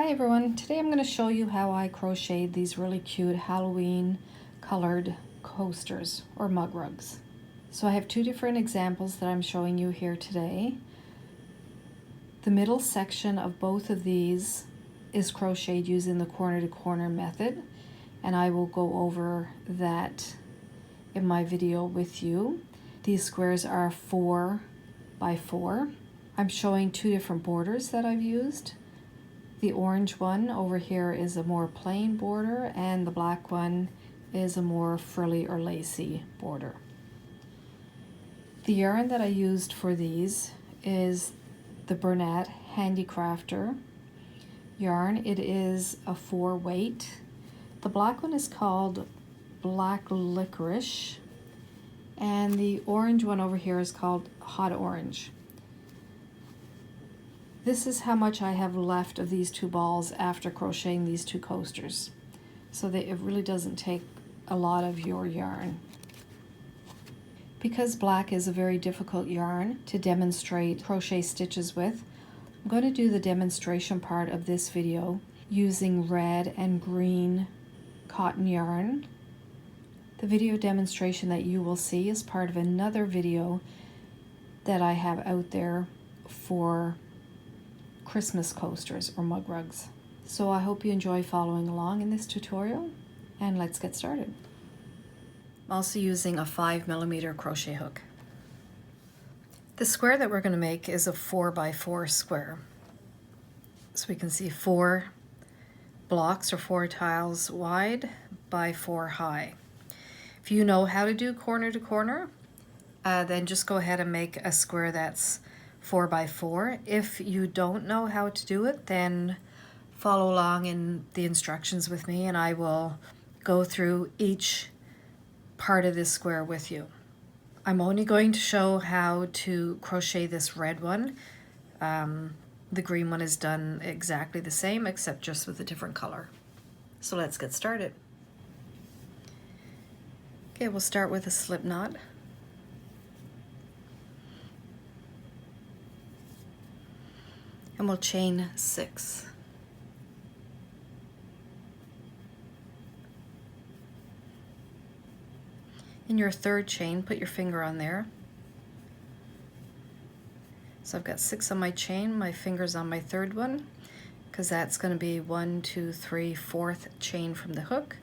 Hi everyone, today I'm going to show you how I crocheted these really cute Halloween colored coasters or mug rugs. So I have two different examples that I'm showing you here today. The middle section of both of these is crocheted using the corner to corner method, and I will go over that in my video with you. These squares are 4 by 4. I'm showing two different borders that I've used. The orange one over here is a more plain border, and the black one is a more frilly or lacy border. The yarn that I used for these is the Bernat Handicrafter yarn. It is a 4 weight. The black one is called Black Licorice, and the orange one over here is called Hot Orange. This is how much I have left of these two balls after crocheting these two coasters. So that it really doesn't take a lot of your yarn. Because black is a very difficult yarn to demonstrate crochet stitches with, I'm going to do the demonstration part of this video using red and green cotton yarn. The video demonstration that you will see is part of another video that I have out there for Christmas coasters or mug rugs. So I hope you enjoy following along in this tutorial, and let's get started. I'm also using a 5mm crochet hook. The square that we're going to make is a 4 by 4 square. So we can see 4 blocks or 4 tiles wide by 4 high. If you know how to do corner to corner, then just go ahead and make a square that's 4 by 4. If you don't know how to do it, then follow along in the instructions with me, and I will go through each part of this square with you. I'm only going to show how to crochet this red one. The green one is done exactly the same, except just with a different color. So let's get started. Okay, we'll start with a slip knot. And we'll chain 6. In your third chain, put your finger on there. So I've got 6 on my chain, my finger's on my third one, because that's going to be 1, 2, 3, 4th chain from the hook.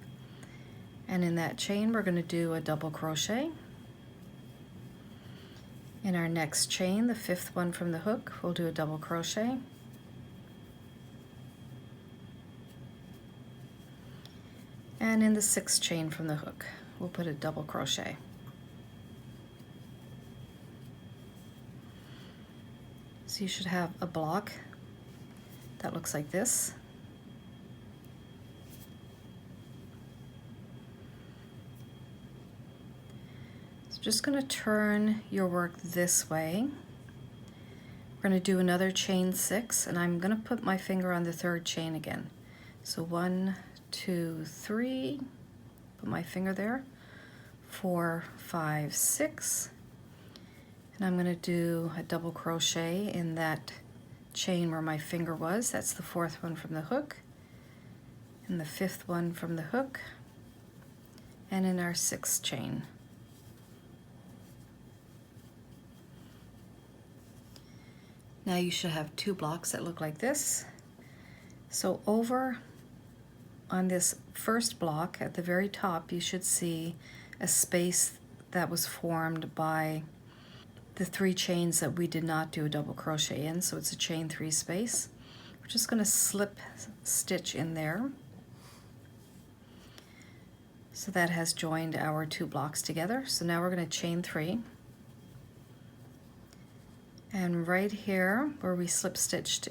And in that chain, we're going to do a double crochet. In our next chain, the 5th one from the hook, we'll do a double crochet. And in the 6th chain from the hook, we'll put a double crochet. So you should have a block that looks like this. Just going to turn your work this way. We're going to do another chain 6, and I'm going to put my finger on the 3rd chain again. So 1, 2, 3, put my finger there, 4, 5, 6, and I'm going to do a double crochet in that chain where my finger was. That's the 4th one from the hook, and the 5th one from the hook, and in our 6th chain. Now you should have 2 blocks that look like this. So over on this first block at the very top, you should see a space that was formed by the 3 chains that we did not do a double crochet in, so it's a chain 3 space. We're just going to slip stitch in there. So that has joined our 2 blocks together. So now we're going to chain 3. And right here where we slip stitched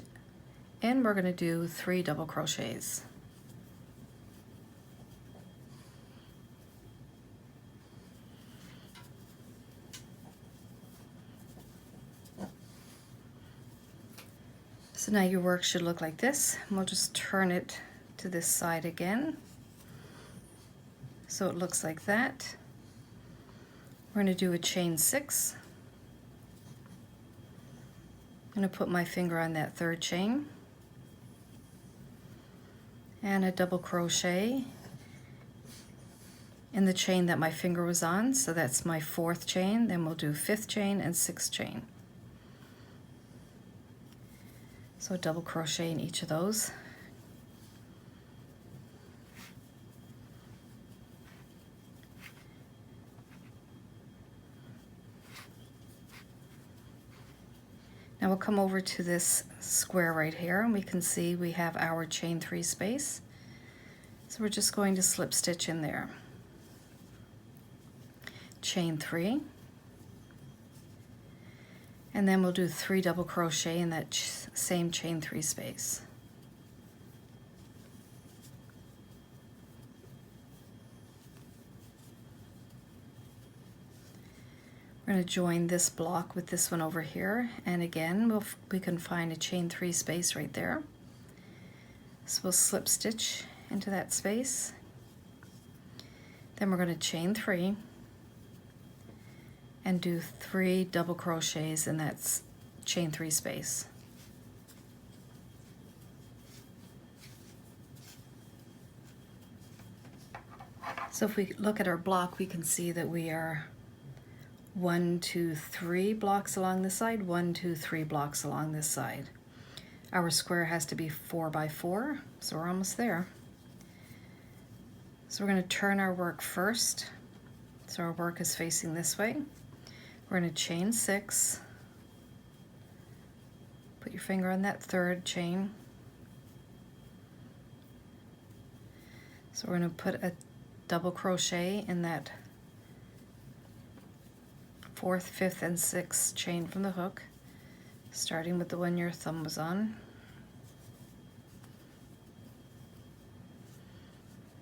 in, we're going to do 3 double crochets. So now your work should look like this. We'll just turn it to this side again. So it looks like that. We're going to do a chain 6. I'm going to put my finger on that 3rd chain. and a double crochet in the chain that my finger was on, so that's my 4th chain. Then we'll do 5th chain and 6th chain. So double crochet in each of those. Now we'll come over to this square right here, and we can see we have our chain 3 space. So we're just going to slip stitch in there. Chain 3, and then we'll do 3 double crochet in that same chain 3 space. We're going to join this block with this one over here, and again we can find a chain 3 space right there. So we'll slip stitch into that space. Then we're going to chain 3 and do 3 double crochets in that chain 3 space. So if we look at our block, we can see that we are 1, 2, 3 blocks along this side, 1, 2, 3 blocks along this side. Our square has to be 4 by 4, so we're almost there. So we're going to turn our work first. So our work is facing this way. We're going to chain 6. Put your finger on that 3rd chain. So we're going to put a double crochet in that 4th, 5th, and 6th chain from the hook, starting with the one your thumb was on.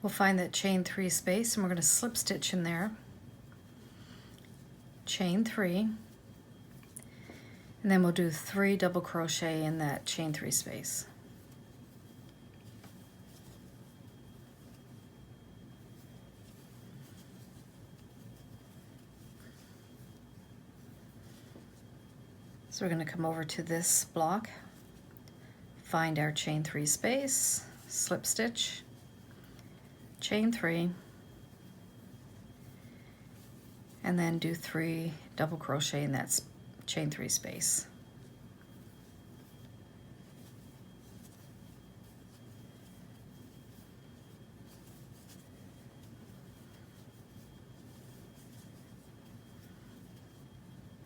We'll find that chain 3 space, and we're going to slip stitch in there. Chain 3, and then we'll do 3 double crochet in that chain 3 space. So we're going to come over to this block, find our chain 3 space, slip stitch, chain 3, and then do 3 double crochet in that chain 3 space.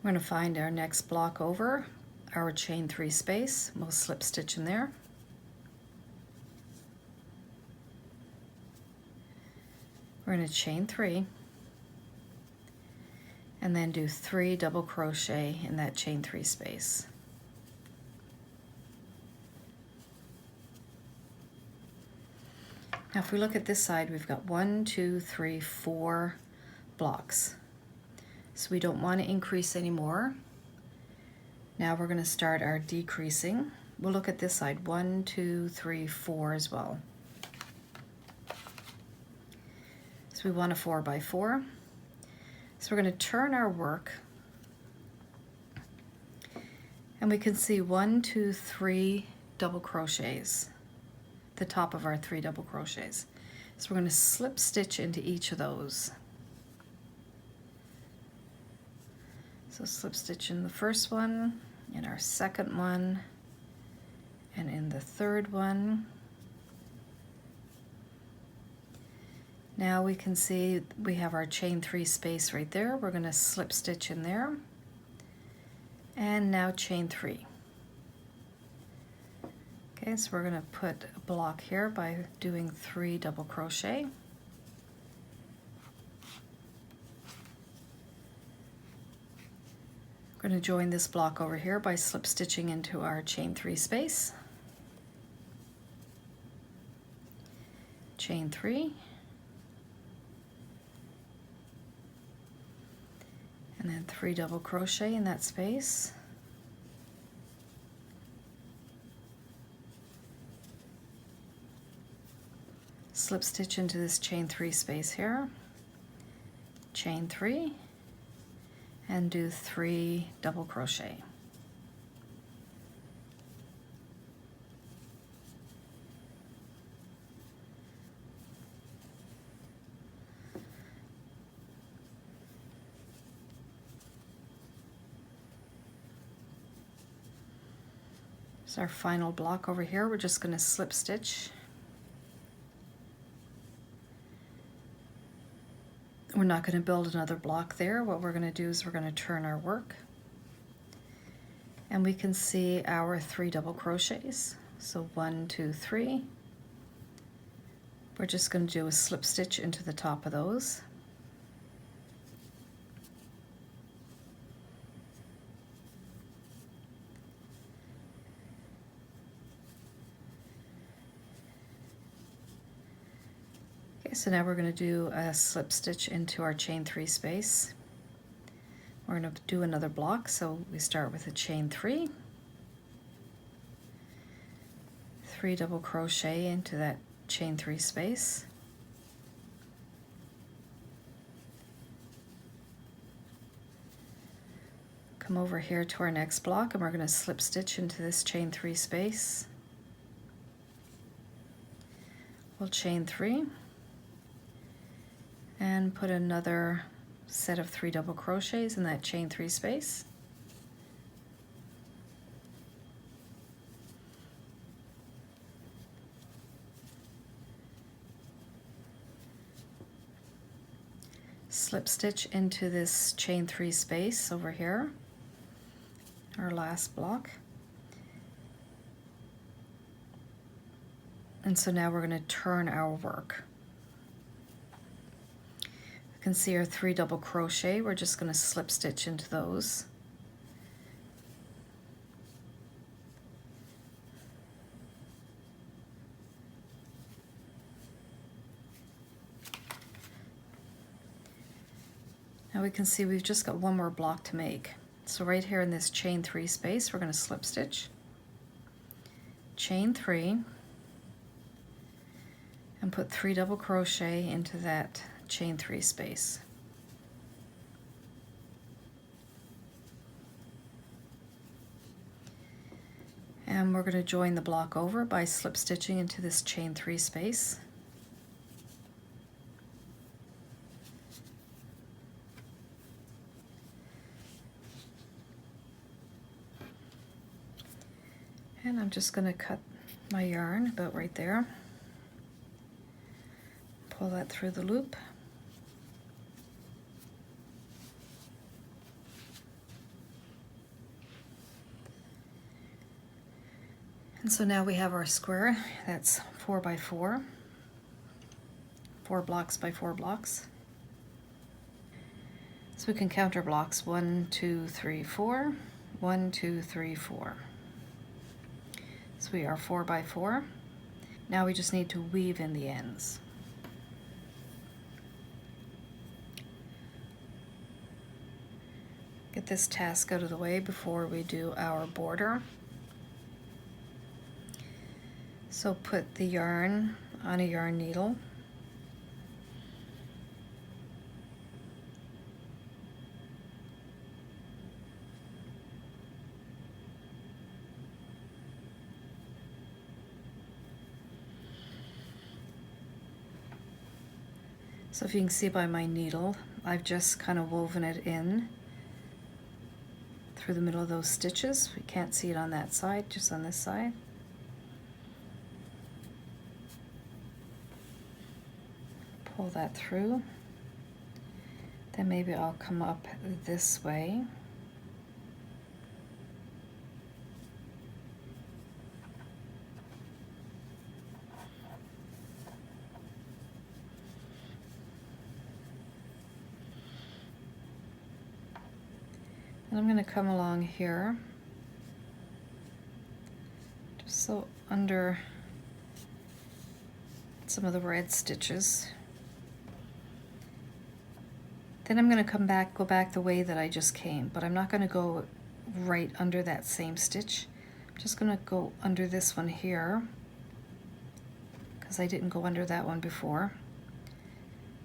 We're going to find our next block over, our chain 3 space. We'll slip stitch in there. We're going to chain 3 and then do 3 double crochet in that chain 3 space. Now if we look at this side, we've got 1, 2, 3, 4 blocks. So we don't want to increase anymore. Now we're going to start our decreasing. We'll look at this side, 1, 2, 3, 4 as well. So we want a 4 by 4. So we're going to turn our work, and we can see 1, 2, 3 double crochets, the top of our 3 double crochets. So we're going to slip stitch into each of those. So slip stitch in the first one, in our second one, and in the third one. Now we can see we have our chain 3 space right there. We're going to slip stitch in there, and now chain 3. Okay, so we're going to put a block here by doing 3 double crochet. We're going to join this block over here by slip stitching into our chain 3 space. Chain 3. And then 3 double crochet in that space. Slip stitch into this chain 3 space here. Chain 3. And do 3 double crochet. Here's our final block over here. We're just going to slip stitch. We're not going to build another block there. What we're going to do is we're going to turn our work. And we can see our 3 double crochets. So 1, 2, 3. We're just going to do a slip stitch into the top of those. So now we're going to do a slip stitch into our chain 3 space. We're going to do another block, so we start with a chain 3, 3 double crochet into that chain 3 space, come over here to our next block and we're going to slip stitch into this chain 3 space. We'll chain 3 and put another set of 3 double crochets in that chain 3 space. Slip stitch into this chain 3 space over here, our last block. And so now we're going to turn our work. You can see our 3 double crochet. We're just going to slip stitch into those. Now we can see we've just got one more block to make. So right here in this chain 3 space, we're going to slip stitch, chain 3, and put 3 double crochet into that chain 3 space. And we're going to join the block over by slip stitching into this chain 3 space. And I'm just going to cut my yarn about right there. Pull that through the loop. And so now we have our square that's 4 by 4, 4 blocks by 4 blocks. So we can count our blocks 1, 2, 3, 4, 1, 2, 3, 4. So we are 4 by 4. Now we just need to weave in the ends. Get this task out of the way before we do our border. So put the yarn on a yarn needle. So if you can see by my needle, I've just kind of woven it in through the middle of those stitches. We can't see it on that side, just on this side. Pull that through. Then maybe I'll come up this way. And I'm going to come along here, just so under some of the red stitches. Then I'm going to go back the way that I just came, but I'm not going to go right under that same stitch. I'm just going to go under this one here, because I didn't go under that one before,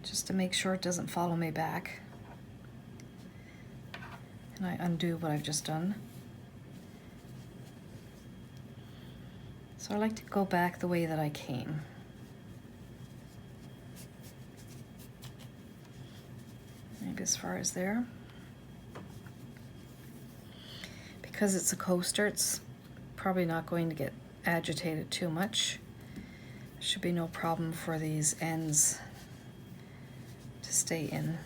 just to make sure it doesn't follow me back. And I undo what I've just done. So I like to go back the way that I came. Maybe as far as there. Because it's a coaster, it's probably not going to get agitated too much. Should be no problem for these ends to stay in.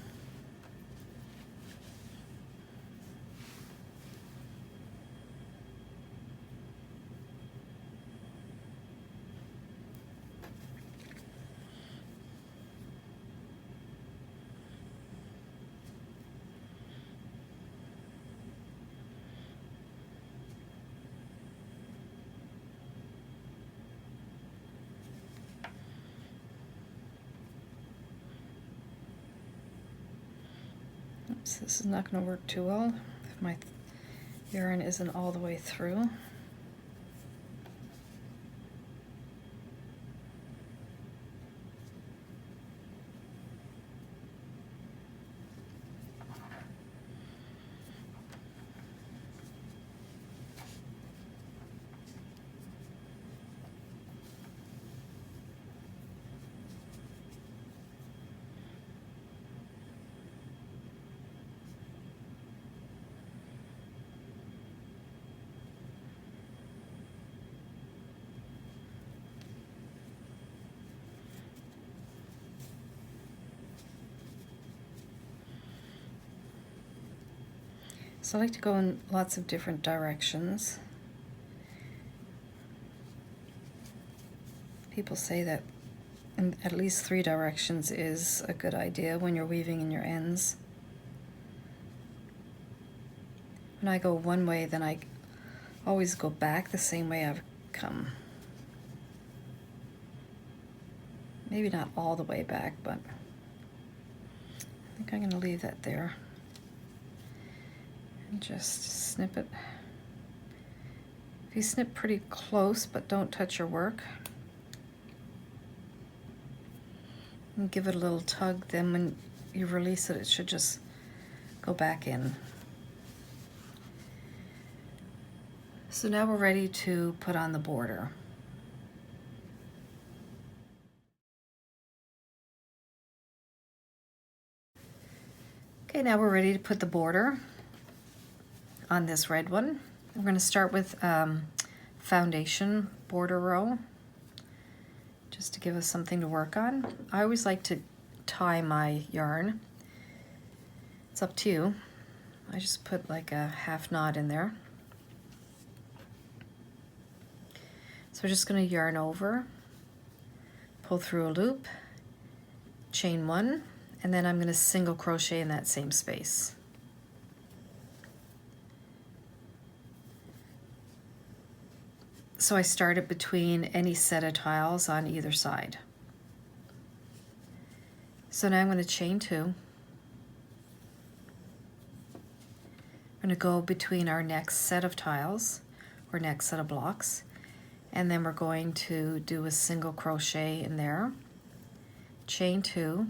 Oops, this is not going to work too well if my yarn isn't all the way through. So I like to go in lots of different directions. People say that in at least 3 directions is a good idea when you're weaving in your ends. When I go one way, then I always go back the same way I've come. Maybe not all the way back, but I think I'm going to leave that there. And just snip it. If you snip pretty close, but don't touch your work, and give it a little tug, then when you release it, it should just go back in. So now we're ready to put on the border. Okay, now we're ready to put the border on this red one. We're going to start with foundation border row, just to give us something to work on. I always like to tie my yarn. It's up to you. I just put like a half knot in there. So we're just going to yarn over, pull through a loop, chain 1, and then I'm going to single crochet in that same space. So I started between any set of tiles on either side. So now I'm going to chain 2. I'm going to go between our next set of tiles, or next set of blocks, and then we're going to do a single crochet in there, chain 2.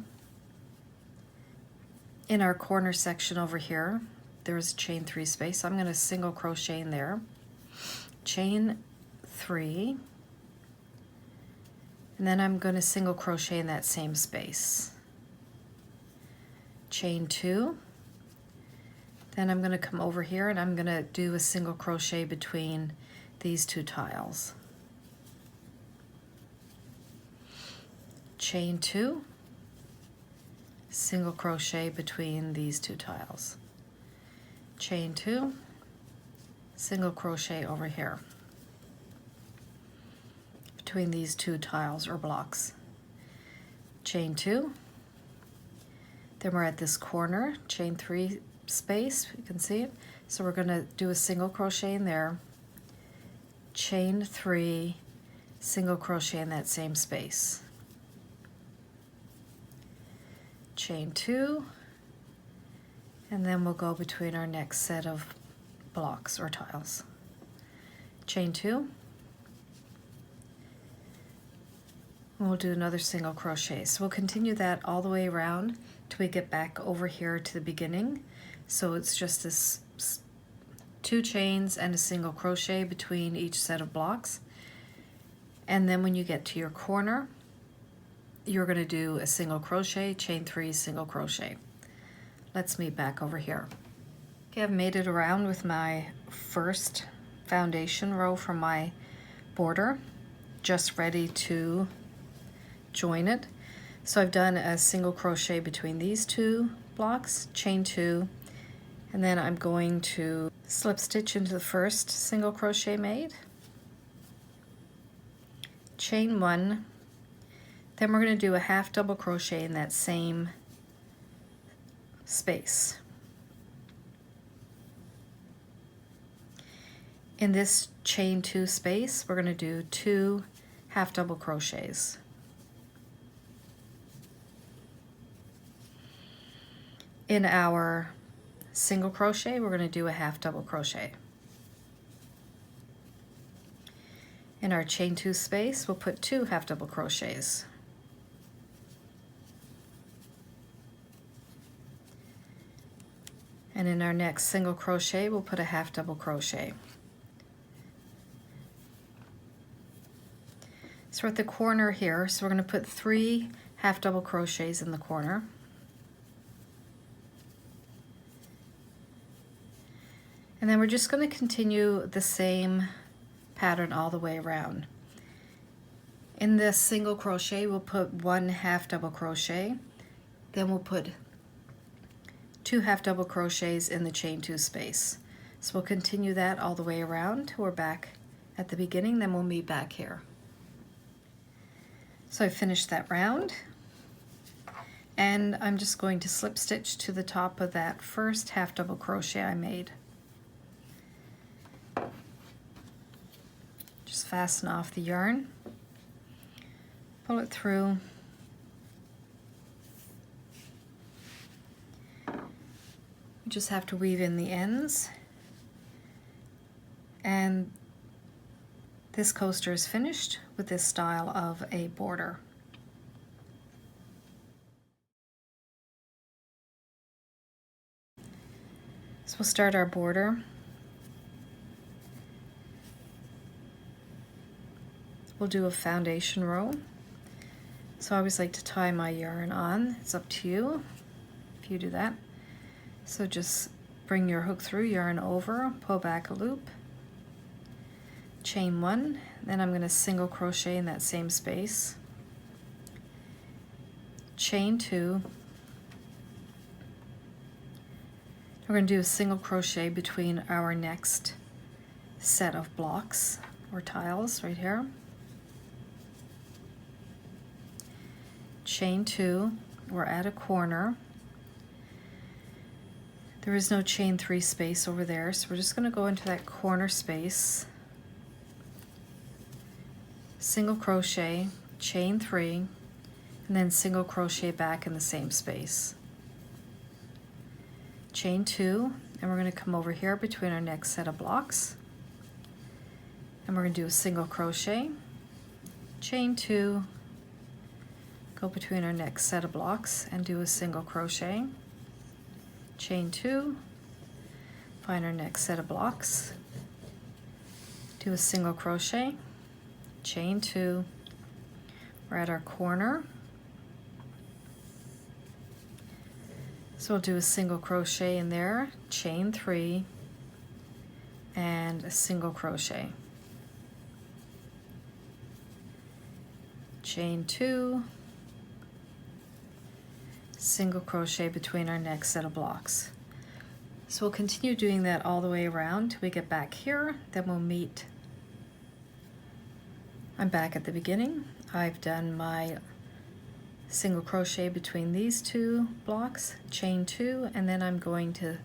In our corner section over here, there's a chain 3 space, so I'm going to single crochet in there, chain 3, and then I'm going to single crochet in that same space, chain 2, then I'm going to come over here and I'm going to do a single crochet between these 2 tiles, chain 2, single crochet between these 2 tiles, chain 2, single crochet over here between these 2 tiles or blocks, chain 2, then we're at this corner, chain 3 space, you can see it, so we're going to do a single crochet in there, chain 3, single crochet in that same space, chain 2, and then we'll go between our next set of blocks or tiles, chain 2, and we'll do another single crochet. So we'll continue that all the way around till we get back over here to the beginning. So it's just this 2 chains and a single crochet between each set of blocks, and then when you get to your corner, you're going to do a single crochet, chain 3, single crochet. Let's meet back over here. Okay, I've made it around with my first foundation row from my border, just ready to join it. So I've done a single crochet between these two blocks, chain 2, and then I'm going to slip stitch into the first single crochet made, chain 1, then we're going to do a half double crochet in that same space. In this chain 2 space, we're going to do 2 half double crochets. In our single crochet, we're going to do a half double crochet. In our chain 2 space, we'll put 2 half double crochets. And in our next single crochet, we'll put a half double crochet. So we're at the corner here, so we're going to put 3 half double crochets in the corner. And then we're just going to continue the same pattern all the way around. In this single crochet, we'll put 1 half double crochet, then we'll put 2 half double crochets in the chain 2 space. So we'll continue that all the way around till we're back at the beginning, then we'll meet back here. So I finished that round, and I'm just going to slip stitch to the top of that first half double crochet I made. Just fasten off the yarn, pull it through, you just have to weave in the ends, and this coaster is finished with this style of a border. So we'll start our border. We'll do a foundation row. So I always like to tie my yarn on. It's up to you if you do that. So just bring your hook through, yarn over, pull back a loop, chain 1, then I'm going to single crochet in that same space, chain 2, we're going to do a single crochet between our next set of blocks or tiles right here, chain 2, we're at a corner. There is no chain 3 space over there, so we're just going to go into that corner space, single crochet, chain 3, and then single crochet back in the same space. Chain 2, and we're going to come over here between our next set of blocks, and we're going to do a single crochet, chain 2, go between our next set of blocks and do a single crochet, chain 2, find our next set of blocks, do a single crochet, chain 2, we're at our corner, so we'll do a single crochet in there, chain 3, and a single crochet, chain 2, single crochet between our next set of blocks. So we'll continue doing that all the way around till we get back here, then we'll meet. I'm back at the beginning. I've done my single crochet between these 2 blocks, chain 2, and then I'm going to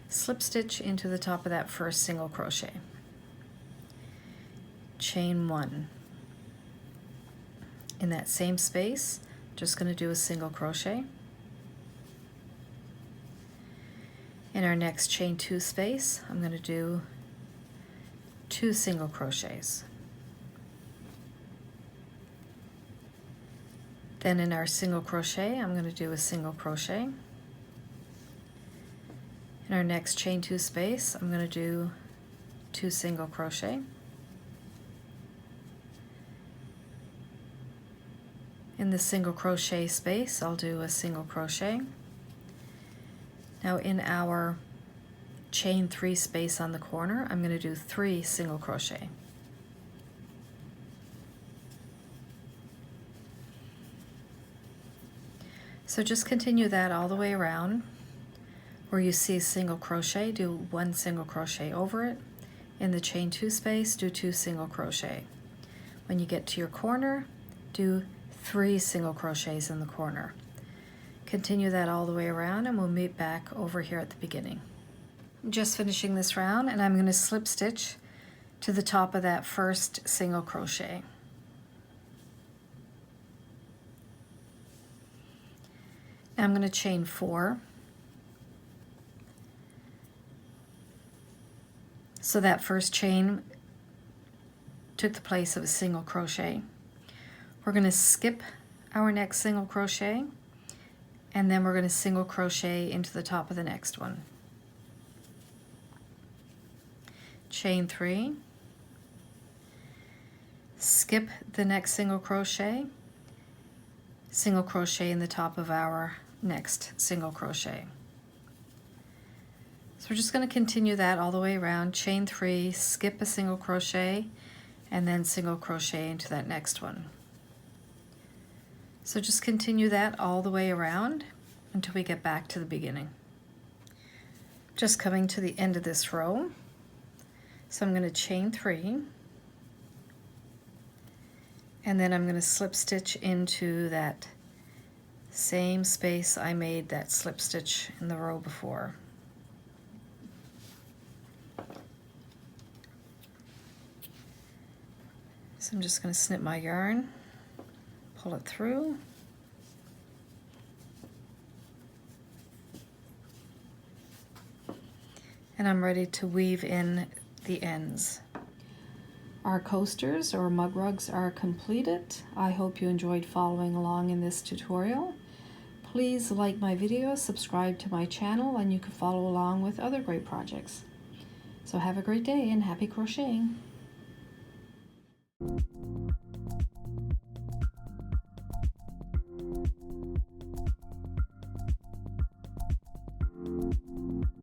slip stitch into the top of that first single crochet, chain 1. In that same space, just going to do a single crochet. In our next chain 2 space, I'm going to do 2 single crochets. Then in our single crochet, I'm going to do a single crochet. In our next chain 2 space, I'm going to do 2 single crochet. In the single crochet space, I'll do a single crochet. Now in our chain 3 space on the corner, I'm going to do 3 single crochet. So just continue that all the way around. Where you see single crochet, do 1 single crochet over it. In the chain 2 space, do 2 single crochet. When you get to your corner, do 3 single crochets in the corner. Continue that all the way around, and we'll meet back over here at the beginning. I'm just finishing this round, and I'm going to slip stitch to the top of that first single crochet. Now I'm going to chain 4. So that first chain took the place of a single crochet. We're going to skip our next single crochet, and then we're going to single crochet into the top of the next one. Chain 3, skip the next single crochet in the top of our next single crochet. So we're just going to continue that all the way around. Chain 3, skip a single crochet, and then single crochet into that next one. So just continue that all the way around until we get back to the beginning. Just coming to the end of this row. So I'm going to chain 3, and then I'm going to slip stitch into that same space I made that slip stitch in the row before. So I'm just going to snip my yarn, pull it through, and I'm ready to weave in the ends. Our coasters or mug rugs are completed. I hope you enjoyed following along in this tutorial. Please like my video, subscribe to my channel, and you can follow along with other great projects. So have a great day and happy crocheting!